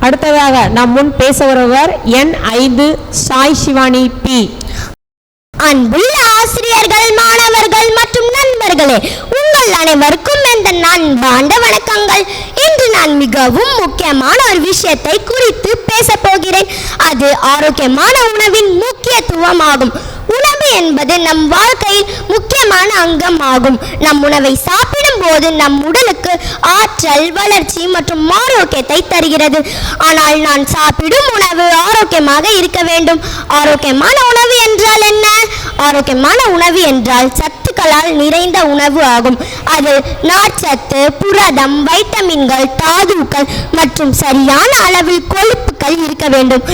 அடுத்ததாக நம் முன் பேச வருவர் எண் 5 சாய் சிவானி பி. அன்புள்ள ஆசிரியர்கள், மாணவர்கள் மற்றும் நண்பர்களே, உங்கள் அனைவருக்கும் இந்த அன்பார்ந்த வணக்கங்கள். இன்று நான் மிகவும் முக்கியமான ஒரு விஷயத்தை குறித்து பேச போகிறேன். அது ஆரோக்கியமான உணவின் முக்கியத்துவம் ஆகும். உணவு என்பது நம் வாழ்க்கையில் முக்கியமான அங்கம் ஆகும். நம் உணவை சாப்பிடும் போது நம் உடலுக்கு ஆற்றல், வளர்ச்சி மற்றும் ஆரோக்கியத்தை தருகிறது. ஆனால் நான் சாப்பிடும் உணவு ஆரோக்கியமாக இருக்க வேண்டும். ஆரோக்கியமான உணவு என்றால் என்ன? ஆரோக்கியமான உணவு என்றால் சத்துக்களால் நிறைந்த உணவு ஆகும். அது நார்ச்சத்து, புரதம், வைட்டமின்கள், தாதுக்கள் மற்றும் சரியான அளவில் கொழுப்புகள் இருக்க வேண்டும்.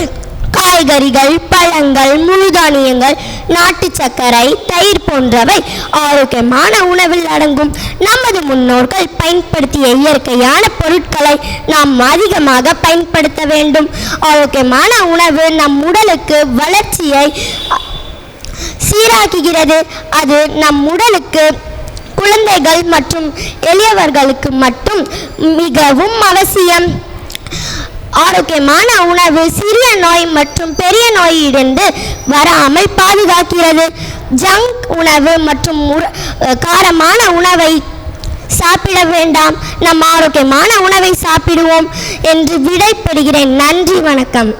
காய்கறிகள், பழங்கள், முழுதானியங்கள், நாட்டு சர்க்கரை, தயிர் போன்றவை ஆரோக்கியமான உணவில் அடங்கும். நமது முன்னோர்கள் பயன்படுத்திய இயற்கையான பொருட்களை நாம் அதிகமாக பயன்படுத்த வேண்டும். ஆரோக்கியமான உணவு நம் உடலுக்கு வளர்ச்சியை சீராக்குகிறது. அது நம் உடலுக்கு குழந்தைகள் மற்றும் எளியவர்களுக்கு மட்டும் மிகவும் அவசியம். ஆரோக்கியமான உணவு சிறிய நோய் மற்றும் பெரிய நோயிலிருந்து வராமல் பாதுகாக்கிறது. ஜங்க் உணவு மற்றும் காரமான உணவை சாப்பிட வேண்டாம். நம் ஆரோக்கியமான உணவை சாப்பிடுவோம் என்று விடைபெறுகிறேன். நன்றி, வணக்கம்.